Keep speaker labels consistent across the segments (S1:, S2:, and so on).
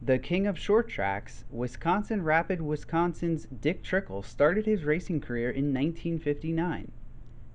S1: The king of short tracks, Wisconsin Rapid Wisconsin's Dick Trickle started his racing career in 1959.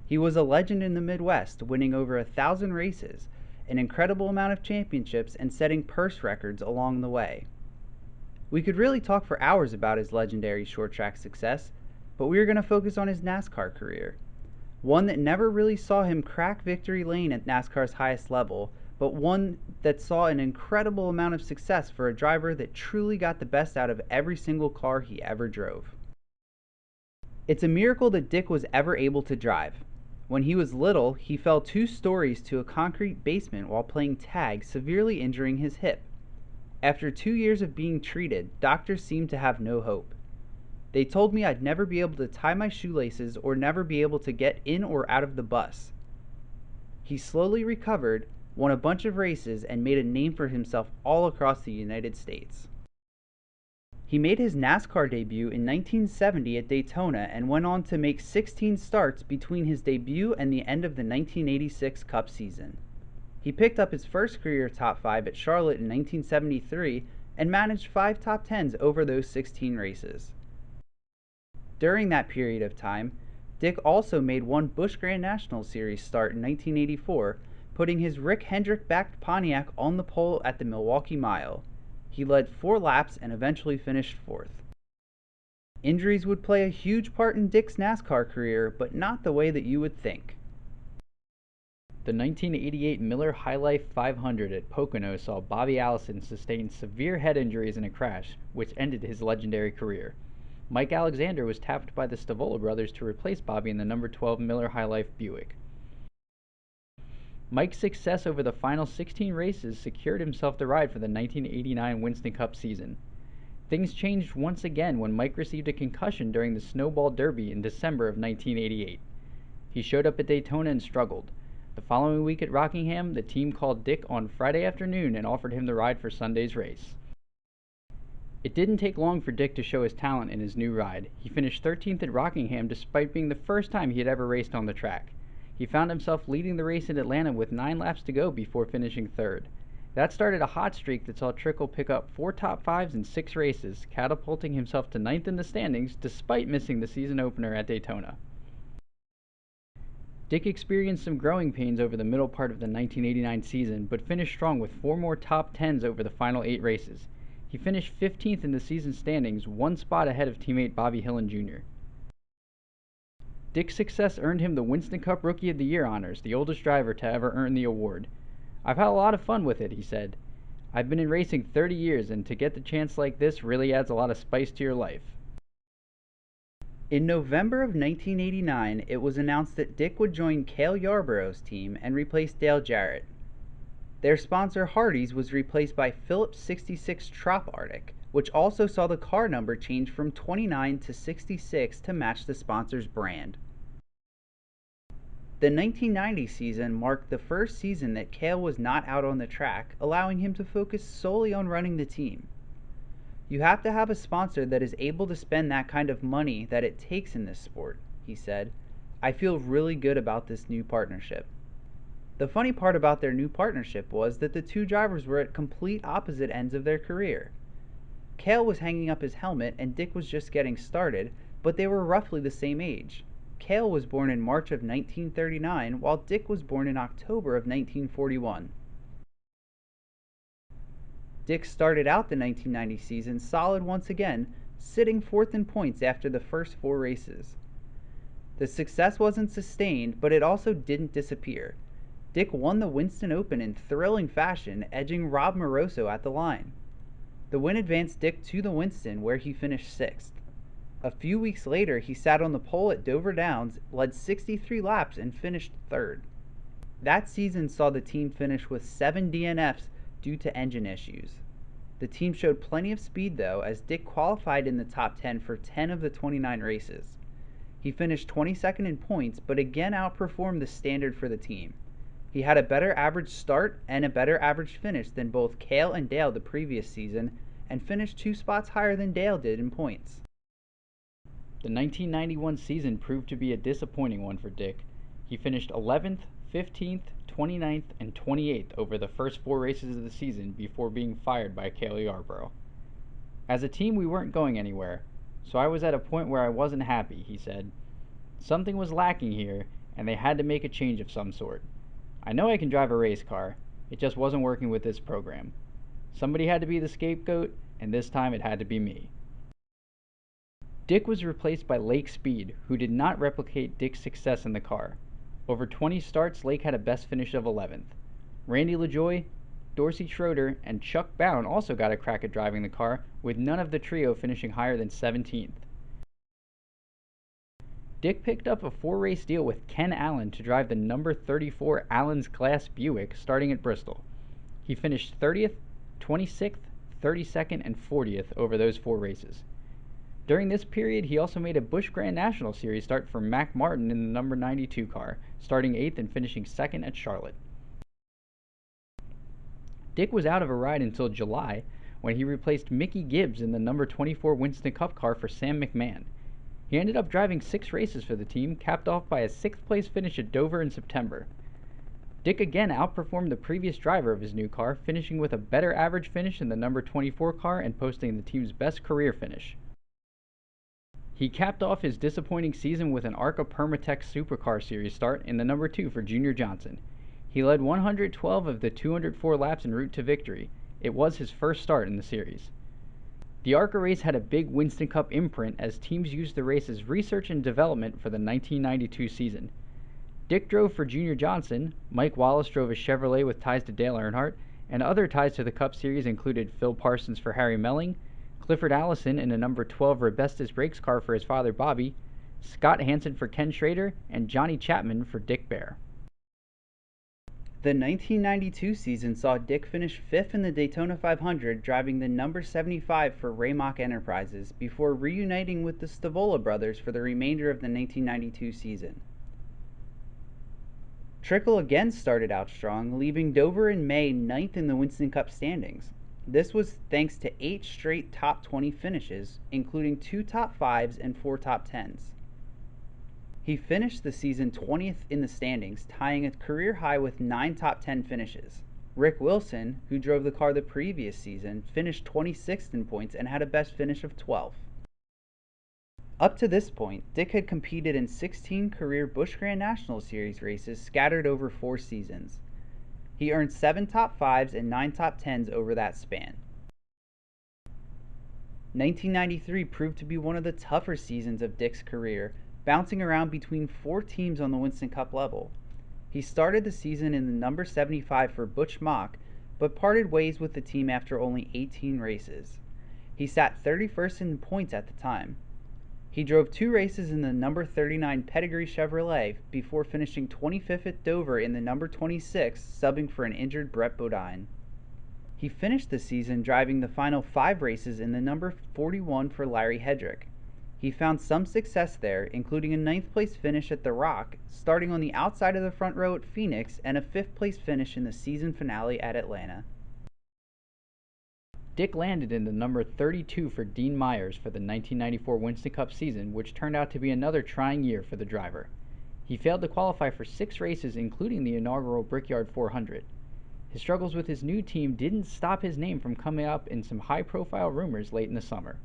S1: He was a legend in the Midwest, winning over 1,000 races, an incredible amount of championships, and setting purse records along the way. We could really talk for hours about his legendary short track success, but we are going to focus on his NASCAR career. One that never really saw him crack victory lane at NASCAR's highest level, but one that saw an incredible amount of success for a driver that truly got the best out of every single car he ever drove. It's a miracle that Dick was ever able to drive. When he was little, he fell 2 stories to a concrete basement while playing tag, severely injuring his hip. After 2 years of being treated, doctors seemed to have no hope. They told me I'd never be able to tie my shoelaces or never be able to get in or out of the bus. He slowly recovered, won a bunch of races, and made a name for himself all across the United States. He made his NASCAR debut in 1970 at Daytona and went on to make 16 starts between his debut and the end of the 1986 Cup season. He picked up his first career top 5 at Charlotte in 1973 and managed 5 top 10s over those 16 races. During that period of time, Dick also made one Busch Grand National Series start in 1984, putting his Rick Hendrick-backed Pontiac on the pole at the Milwaukee Mile. He led 4 laps and eventually finished 4th. Injuries would play a huge part in Dick's NASCAR career, but not the way that you would think.
S2: The 1988 Miller High Life 500 at Pocono saw Bobby Allison sustain severe head injuries in a crash, which ended his legendary career. Mike Alexander was tapped by the Stavola brothers to replace Bobby in the number 12 Miller High Life Buick. Mike's success over the final 16 races secured himself the ride for the 1989 Winston Cup season. Things changed once again when Mike received a concussion during the Snowball Derby in December of 1988. He showed up at Daytona and struggled. The following week at Rockingham, the team called Dick on Friday afternoon and offered him the ride for Sunday's race. It didn't take long for Dick to show his talent in his new ride. He finished 13th at Rockingham despite being the first time he had ever raced on the track. He found himself leading the race in Atlanta with 9 laps to go before finishing 3rd. That started a hot streak that saw Trickle pick up 4 top 5s in 6 races, catapulting himself to 9th in the standings despite missing the season opener at Daytona. Dick experienced some growing pains over the middle part of the 1989 season, but finished strong with 4 more top 10s over the final 8 races. He finished 15th in the season standings, 1 spot ahead of teammate Bobby Hillin Jr. Dick's success earned him the Winston Cup Rookie of the Year honors, the oldest driver to ever earn the award. "I've had a lot of fun with it," he said. "I've been in racing 30 years, and to get the chance like this really adds a lot of spice to your life."
S1: In November of 1989, it was announced that Dick would join Cale Yarborough's team and replace Dale Jarrett. Their sponsor Hardee's was replaced by Phillips 66 Trop Arctic, which also saw the car number change from 29 to 66 to match the sponsor's brand. The 1990 season marked the first season that Cale was not out on the track, allowing him to focus solely on running the team. "You have to have a sponsor that is able to spend that kind of money that it takes in this sport," he said. "I feel really good about this new partnership." The funny part about their new partnership was that the 2 drivers were at complete opposite ends of their career. Cale was hanging up his helmet and Dick was just getting started, but they were roughly the same age. Cale was born in March of 1939, while Dick was born in October of 1941. Dick started out the 1990 season solid once again, sitting 4th in points after the first 4 races. The success wasn't sustained, but it also didn't disappear. Dick won the Winston Open in thrilling fashion, edging Rob Moroso at the line. The win advanced Dick to the Winston, where he finished 6th. A few weeks later, he sat on the pole at Dover Downs, led 63 laps, and finished 3rd. That season saw the team finish with 7 DNFs due to engine issues. The team showed plenty of speed though, as Dick qualified in the top 10 for 10 of the 29 races. He finished 22nd in points, but again outperformed the standard for the team. He had a better average start and a better average finish than both Cale and Dale the previous season, and finished 2 spots higher than Dale did in points.
S2: The 1991 season proved to be a disappointing one for Dick. He finished 11th, 15th, 29th and 28th over the first 4 races of the season before being fired by Cale Yarborough. As a team, we weren't going anywhere, so I was at a point where I wasn't happy, he said. Something was lacking here, and they had to make a change of some sort. I know I can drive a race car, it just wasn't working with this program. Somebody had to be the scapegoat, and this time it had to be me. Dick was replaced by Lake Speed, who did not replicate Dick's success in the car. Over 20 starts, Lake had a best finish of 11th. Randy Lajoie, Dorsey Schroeder, and Chuck Bown also got a crack at driving the car, with none of the trio finishing higher than 17th. Dick picked up a 4-race deal with Ken Allen to drive the number 34 Allen's Glass Buick starting at Bristol. He finished 30th, 26th, 32nd, and 40th over those 4 races. During this period, he also made a Busch Grand National Series start for Mac Martin in the number 92 car, starting 8th and finishing 2nd at Charlotte. Dick was out of a ride until July, when he replaced Mickey Gibbs in the number 24 Winston Cup car for Sam McMahon. He ended up driving 6 races for the team, capped off by a 6th place finish at Dover in September. Dick again outperformed the previous driver of his new car, finishing with a better average finish in the number 24 car and posting the team's best career finish. He capped off his disappointing season with an ARCA Permatex Supercar Series start in the number 2 for Junior Johnson. He led 112 of the 204 laps en route to victory. It was his first start in the series. The ARCA race had a big Winston Cup imprint as teams used the race as research and development for the 1992 season. Dick drove for Junior Johnson, Mike Wallace drove a Chevrolet with ties to Dale Earnhardt, and other ties to the Cup Series included Phil Parsons for Harry Melling, Clifford Allison in a number 12 Robestas Brakes car for his father Bobby, Scott Hansen for Ken Schrader, and Johnny Chapman for Dick Bear.
S1: The 1992 season saw Dick finish 5th in the Daytona 500, driving the number 75 for Raymock Enterprises, before reuniting with the Stavola brothers for the remainder of the 1992 season. Trickle again started out strong, leaving Dover in May 9th in the Winston Cup standings. This was thanks to 8 straight top 20 finishes, including 2 top 5s and 4 top 10s. He finished the season 20th in the standings, tying a career high with 9 top 10 finishes. Rick Wilson, who drove the car the previous season, finished 26th in points and had a best finish of 12th. Up to this point, Dick had competed in 16 career Busch Grand National Series races scattered over 4 seasons. He earned 7 top 5s and 9 top 10s over that span. 1993 proved to be one of the tougher seasons of Dick's career, bouncing around between 4 teams on the Winston Cup level. He started the season in the number 75 for Butch Mock, but parted ways with the team after only 18 races. He sat 31st in points at the time. He drove 2 races in the number 39 Pedigree Chevrolet before finishing 25th at Dover in the number 26, subbing for an injured Brett Bodine. He finished the season driving the final 5 races in the number 41 for Larry Hedrick. He found some success there, including a 9th place finish at The Rock, starting on the outside of the front row at Phoenix, and a 5th place finish in the season finale at Atlanta.
S2: Dick landed in the number 32 for Dean Myers for the 1994 Winston Cup season, which turned out to be another trying year for the driver. He failed to qualify for 6 races, including the inaugural Brickyard 400. His struggles with his new team didn't stop his name from coming up in some high-profile rumors late in the summer.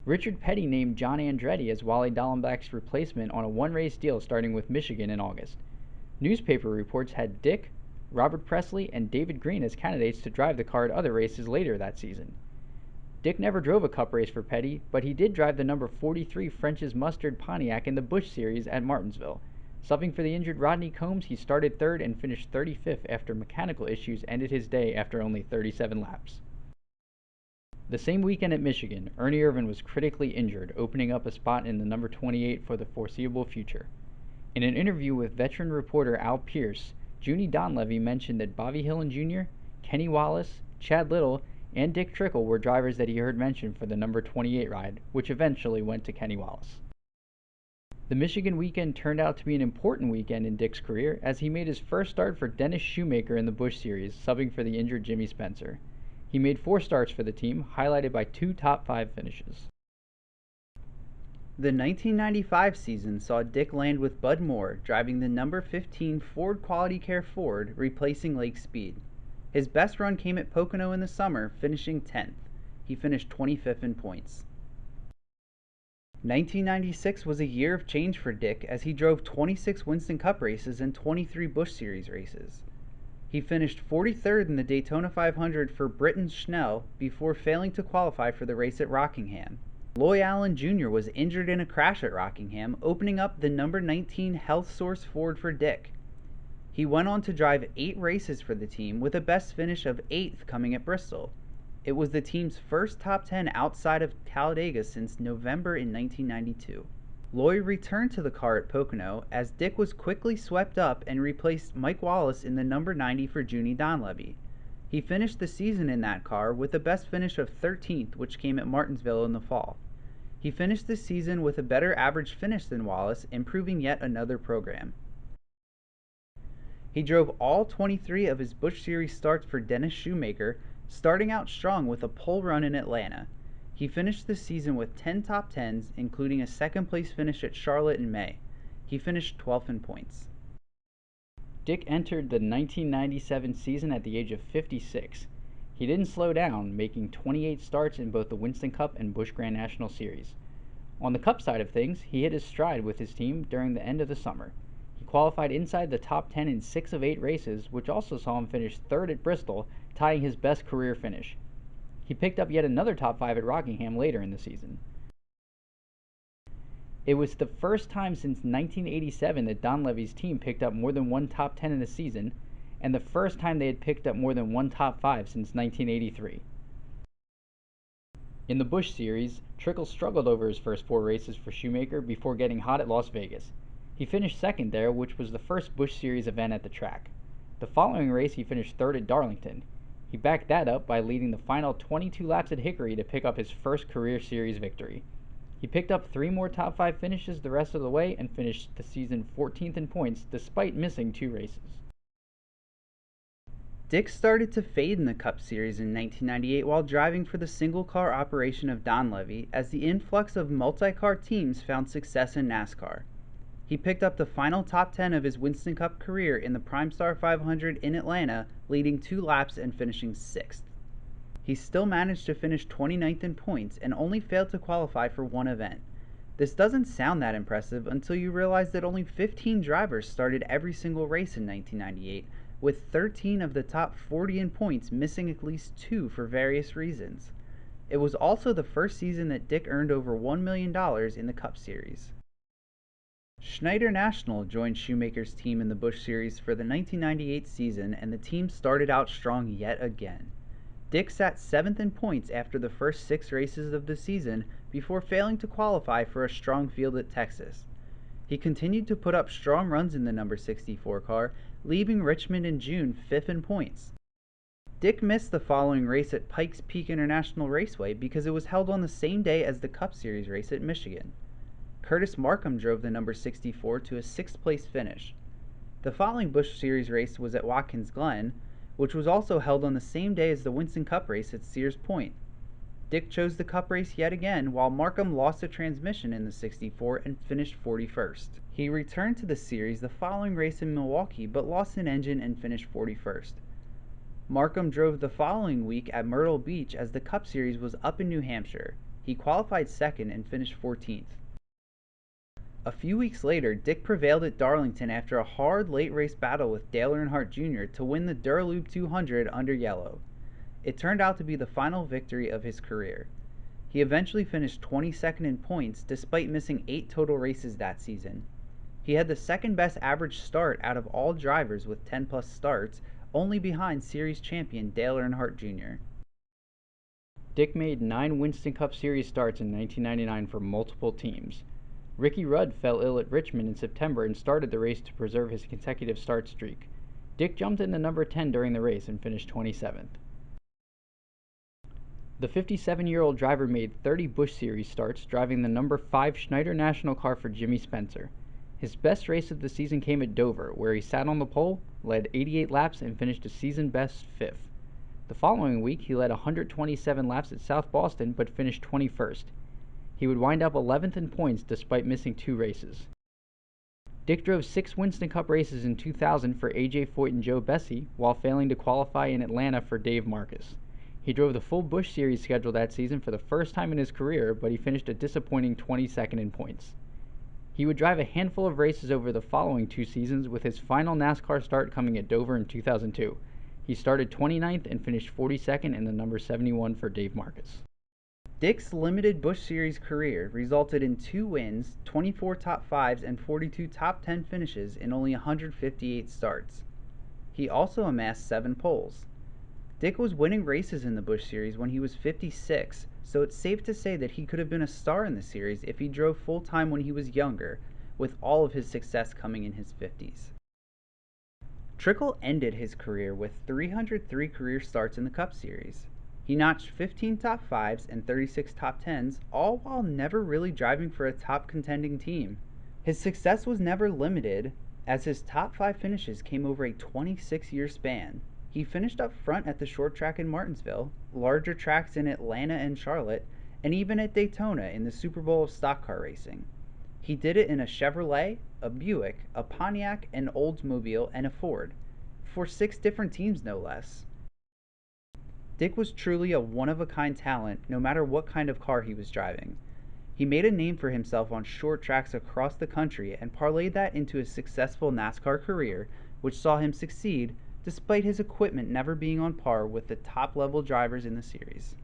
S2: Richard Petty named John Andretti as Wally Dallenbach's replacement on a 1-race deal starting with Michigan in August. Newspaper reports had Dick, Robert Presley, and David Green as candidates to drive the car at other races later that season. Dick never drove a Cup race for Petty, but he did drive the number 43 French's Mustard Pontiac in the Busch Series at Martinsville. Subbing for the injured Rodney Combs, he started 3rd and finished 35th after mechanical issues ended his day after only 37 laps. The same weekend at Michigan, Ernie Irvan was critically injured, opening up a spot in the number 28 for the foreseeable future. In an interview with veteran reporter Al Pierce, Junie Donlevy mentioned that Bobby Hillin Jr., Kenny Wallace, Chad Little, and Dick Trickle were drivers that he heard mentioned for the number 28 ride, which eventually went to Kenny Wallace. The Michigan weekend turned out to be an important weekend in Dick's career, as he made his first start for Dennis Shoemaker in the Busch Series, subbing for the injured Jimmy Spencer. He made 4 starts for the team, highlighted by 2 top 5 finishes.
S1: The 1995 season saw Dick land with Bud Moore, driving the number 15 Ford Quality Care Ford, replacing Lake Speed. His best run came at Pocono in the summer, finishing 10th. He finished 25th in points. 1996 was a year of change for Dick as he drove 26 Winston Cup races and 23 Busch Series races. He finished 43rd in the Daytona 500 for Britton Schnell before failing to qualify for the race at Rockingham. Loy Allen Jr. was injured in a crash at Rockingham, opening up the number 19 Health Source Ford for Dick. He went on to drive 8 races for the team with a best finish of 8th coming at Bristol. It was the team's first top 10 outside of Talladega since November in 1992. Loy returned to the car at Pocono as Dick was quickly swept up and replaced Mike Wallace in the number 90 for Junie Donlevy. He finished the season in that car with a best finish of 13th, which came at Martinsville in the fall. He finished the season with a better average finish than Wallace, improving yet another program. He drove all 23 of his Busch Series starts for Dennis Shoemaker, starting out strong with a pole run in Atlanta. He finished the season with 10 top 10s, including a second-place finish at Charlotte in May. He finished 12th in points.
S2: Dick entered the 1997 season at the age of 56. He didn't slow down, making 28 starts in both the Winston Cup and Busch Grand National Series. On the Cup side of things, he hit his stride with his team during the end of the summer. He qualified inside the top 10 in 6 of 8 races, which also saw him finish 3rd at Bristol, tying his best career finish. He picked up yet another top 5 at Rockingham later in the season. It was the first time since 1987 that Donlevy's team picked up more than one top 10 in a season, and the first time they had picked up more than one top 5 since 1983. In the Busch Series, Trickle struggled over his first 4 races for Shoemaker before getting hot at Las Vegas. He finished 2nd there, which was the first Busch Series event at the track. The following race he finished 3rd at Darlington. He backed that up by leading the final 22 laps at Hickory to pick up his first career series victory. He picked up 3 more top 5 finishes the rest of the way and finished the season 14th in points despite missing 2 races.
S1: Dick started to fade in the Cup Series in 1998 while driving for the single-car operation of Donlevy as the influx of multi-car teams found success in NASCAR. He picked up the final top 10 of his Winston Cup career in the Prime Star 500 in Atlanta, leading 2 laps and finishing 6th. He still managed to finish 29th in points and only failed to qualify for 1 event. This doesn't sound that impressive until you realize that only 15 drivers started every single race in 1998, with 13 of the top 40 in points missing at least 2 for various reasons. It was also the first season that Dick earned over $1 million in the Cup Series. Schneider National joined Shoemaker's team in the Busch Series for the 1998 season, and the team started out strong yet again. Dick sat 7th in points after the first 6 races of the season before failing to qualify for a strong field at Texas. He continued to put up strong runs in the number 64 car, leaving Richmond in June 5th in points. Dick missed the following race at Pikes Peak International Raceway because it was held on the same day as the Cup Series race at Michigan. Curtis Markham drove the number 64 to a 6th place finish. The following Busch Series race was at Watkins Glen, which was also held on the same day as the Winston Cup race at Sears Point. Dick chose the Cup race yet again, while Markham lost a transmission in the 64 and finished 41st. He returned to the series the following race in Milwaukee, but lost an engine and finished 41st. Markham drove the following week at Myrtle Beach as the Cup Series was up in New Hampshire. He qualified 2nd and finished 14th. A few weeks later, Dick prevailed at Darlington after a hard late race battle with Dale Earnhardt Jr. to win the Duraloop 200 under yellow. It turned out to be the final victory of his career. He eventually finished 22nd in points despite missing 8 total races that season. He had the second best average start out of all drivers with 10 plus starts, only behind series champion Dale Earnhardt Jr.
S2: Dick made 9 Winston Cup Series starts in 1999 for multiple teams. Ricky Rudd fell ill at Richmond in September and started the race to preserve his consecutive start streak. Dick jumped into number 10 during the race and finished 27th. The 57-year-old driver made 30 Busch Series starts, driving the number 5 Schneider National car for Jimmy Spencer. His best race of the season came at Dover, where he sat on the pole, led 88 laps, and finished a season-best 5th. The following week, he led 127 laps at South Boston, but finished 21st. He would wind up 11th in points despite missing 2 races. Dick drove 6 Winston Cup races in 2000 for A.J. Foyt and Joe Bessie, while failing to qualify in Atlanta for Dave Marcus. He drove the full Busch Series schedule that season for the first time in his career, but he finished a disappointing 22nd in points. He would drive a handful of races over the following 2 seasons, with his final NASCAR start coming at Dover in 2002. He started 29th and finished 42nd in the number 71 for Dave Marcus.
S1: Dick's limited Busch Series career resulted in 2 wins, 24 top 5s, and 42 top 10 finishes in only 158 starts. He also amassed 7 poles. Dick was winning races in the Busch Series when he was 56, so it's safe to say that he could have been a star in the series if he drove full-time when he was younger, with all of his success coming in his 50s. Trickle ended his career with 303 career starts in the Cup Series. He notched 15 top 5s and 36 top 10s, all while never really driving for a top contending team. His success was never limited, as his top 5 finishes came over a 26-year span. He finished up front at the short track in Martinsville, larger tracks in Atlanta and Charlotte, and even at Daytona in the Super Bowl of stock car racing. He did it in a Chevrolet, a Buick, a Pontiac, an Oldsmobile, and a Ford, for 6 different teams no less. Dick was truly a one-of-a-kind talent no matter what kind of car he was driving. He made a name for himself on short tracks across the country and parlayed that into a successful NASCAR career, which saw him succeed despite his equipment never being on par with the top-level drivers in the series.